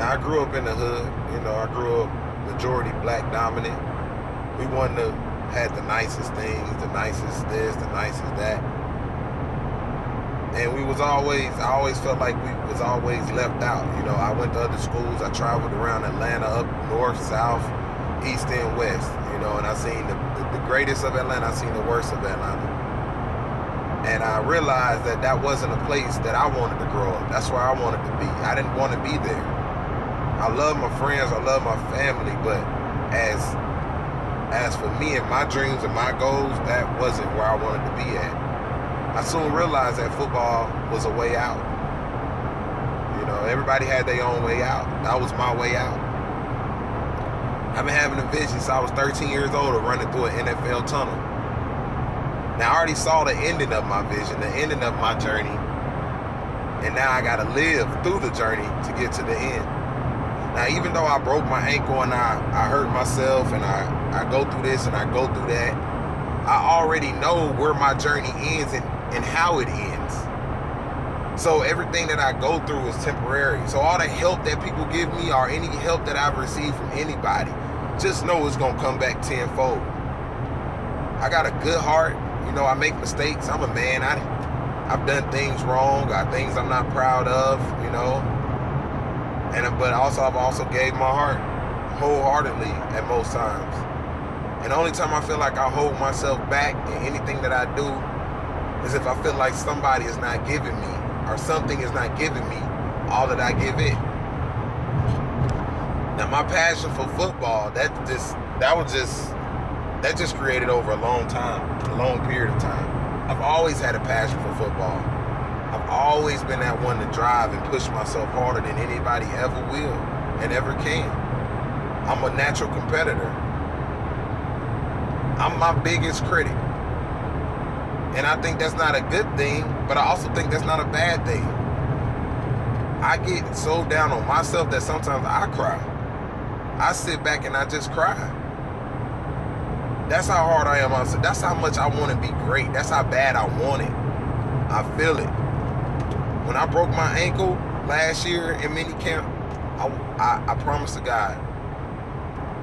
Now, I grew up in the hood. I grew up majority black dominant. We had the nicest things, the nicest this, the nicest that. And I always felt like we was always left out. I went to other schools. I traveled around Atlanta, up north, south, east, and west. And I seen the greatest of Atlanta. I seen the worst of Atlanta. And I realized that wasn't a place that I wanted to grow up. That's where I wanted to be. I didn't want to be there. I love my friends. I love my family. But as for me and my dreams and my goals, that wasn't where I wanted to be at. I soon realized that football was a way out. Everybody had their own way out. That was my way out. I've been having a vision since I was 13 years old of running through an NFL tunnel. Now, I already saw the ending of my vision, the ending of my journey. And now I got to live through the journey to get to the end. Now, even though I broke my ankle and I hurt myself and I go through this and I go through that, I already know where my journey ends and how it ends. So everything that I go through is temporary. So all the help that people give me or any help that I've received from anybody, just know it's going to come back tenfold. I got a good heart. I make mistakes. I'm a man. I've done things wrong. Got things I'm not proud of, But I've also gave my heart wholeheartedly at most times. And the only time I feel like I hold myself back in anything that I do is if I feel like somebody is not giving me or something is not giving me all that I give it. Now, my passion for football, that just created over a long period of time. I've always had a passion for football. I've always been that one to drive and push myself harder than anybody ever will and ever can. I'm a natural competitor. I'm my biggest critic. And I think that's not a good thing, but I also think that's not a bad thing. I get so down on myself that sometimes I cry. I sit back and I just cry. That's how hard I am. That's how much I want to be great. That's how bad I want it. I feel it. When I broke my ankle last year in minicamp, I promised to God,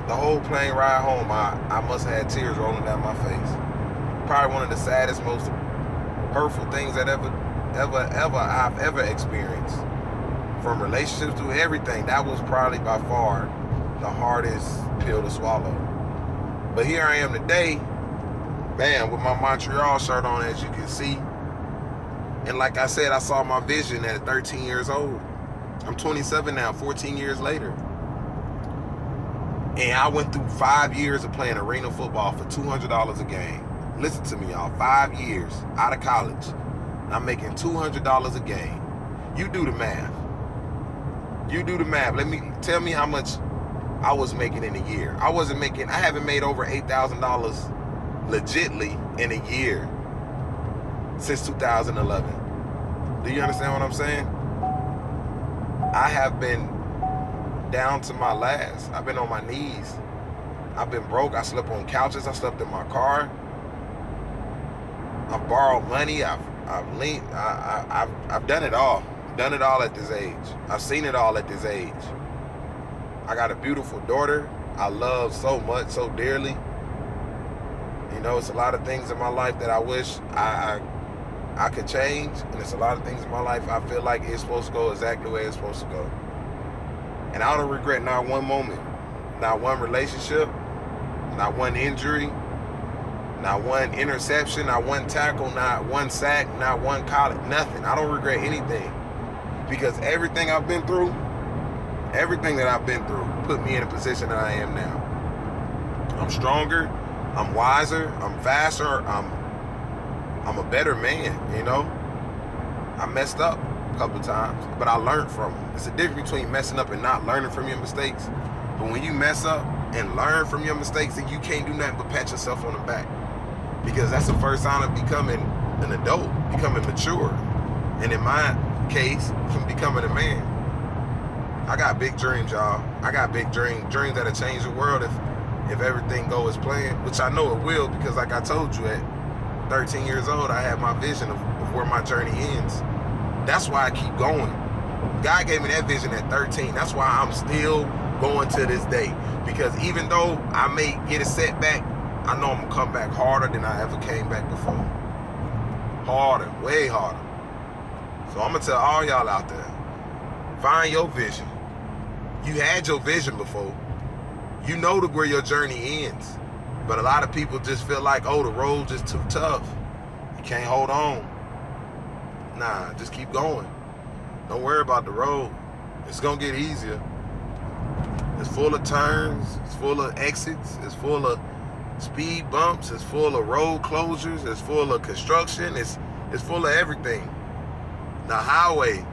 the whole plane ride home, I must have had tears rolling down my face. Probably one of the saddest, most hurtful things that I've ever experienced. From relationships to everything, that was probably by far the hardest pill to swallow. But here I am today, man, with my Montreal shirt on, as you can see. And like I said, I saw my vision at 13 years old. I'm 27 now, 14 years later. And I went through 5 years of playing arena football for $200 a game. Listen to me, y'all. 5 years out of college. And I'm making $200 a game. You do the math. Tell me how much I was making in a year. I haven't made over $8,000 legitly in a year since 2011. Do you understand what I'm saying? I have been down to my last. I've been on my knees. I've been broke. I slept on couches. I slept in my car. I've borrowed money. I've done it all. Done it all at this age. I've seen it all at this age. I got a beautiful daughter I love so much, so dearly. It's a lot of things in my life that I wish I could change, and it's a lot of things in my life I feel like it's supposed to go exactly the way it's supposed to go. And I don't regret not one moment, not one relationship, not one injury, not one interception, not one tackle, not one sack, not one college, nothing. I don't regret anything, because everything that I've been through put me in a position that I am now. I'm stronger, I'm wiser, I'm faster, I'm a better man, I messed up a couple times, but I learned from them. It's a difference between messing up and not learning from your mistakes. But when you mess up and learn from your mistakes, then you can't do nothing but pat yourself on the back. Because that's the first sign of becoming an adult, becoming mature. And in my case, from becoming a man. I got big dreams, y'all. I got big dreams that'll change the world if everything goes as planned, which I know it will, because like I told you, at 13 years old, I had my vision of where my journey ends. That's why I keep going. God gave me that vision at 13. That's why I'm still going to this day. Because even though I may get a setback, I know I'm going to come back harder than I ever came back before. Harder, way harder. So I'm going to tell all y'all out there, find your vision. You had your vision before. You know where your journey ends. But a lot of people just feel like, oh, the road just too tough. You can't hold on. Nah, just keep going. Don't worry about the road. It's going to get easier. It's full of turns. It's full of exits. It's full of speed bumps. It's full of road closures. It's full of construction. It's full of everything. The highway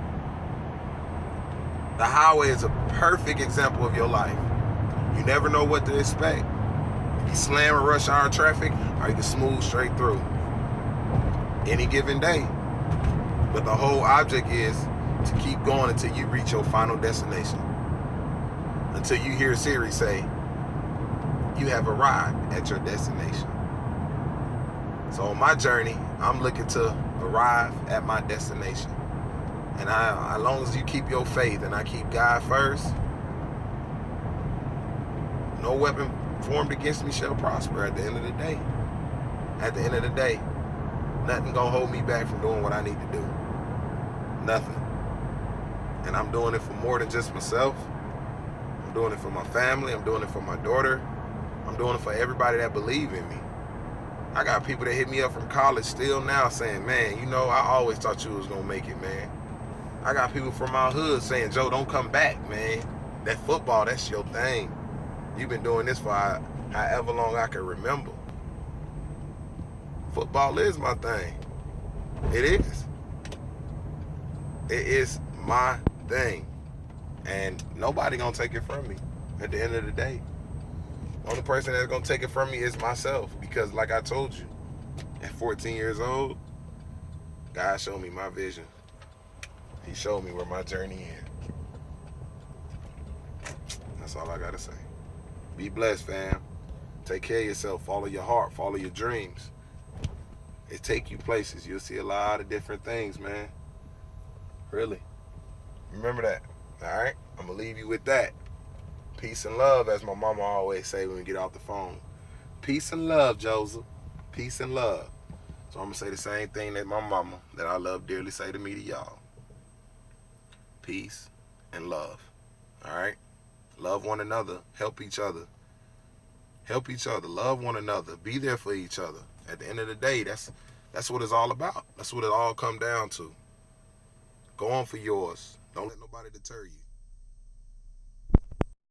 is a perfect example of your life. You never know what to expect. You can slam or rush hour traffic, or you can smooth straight through. Any given day. But the whole object is to keep going until you reach your final destination. Until you hear Siri say, you have arrived at your destination. So on my journey, I'm looking to arrive at my destination. And as long as you keep your faith and I keep God first, no weapon formed against me shall prosper at the end of the day. At the end of the day, nothing gonna hold me back from doing what I need to do. Nothing. And I'm doing it for more than just myself. I'm doing it for my family. I'm doing it for my daughter. I'm doing it for everybody that believe in me. I got people that hit me up from college still now saying, man, you know, I always thought you was gonna make it, man. I got people from my hood saying, Joe, don't come back, man. That football, that's your thing. You've been doing this for however long I can remember. Football is my thing. It is. It is my thing. And nobody gonna take it from me at the end of the day. The only person that's gonna take it from me is myself. Because like I told you, at 14 years old, God showed me my vision. He showed me where my journey ends. That's all I gotta say. Be blessed, fam. Take care of yourself. Follow your heart. Follow your dreams. It take you places. You'll see a lot of different things, man. Really. Remember that. All right? I'm going to leave you with that. Peace and love, as my mama always say when we get off the phone. Peace and love, Joseph. Peace and love. So I'm going to say the same thing that my mama, that I love dearly, say to me to y'all. Peace and love. All right? Love one another. Help each other. Help each other. Love one another. Be there for each other. At the end of the day, that's what it's all about. That's what it all come down to. Go on for yours. Don't let nobody deter you.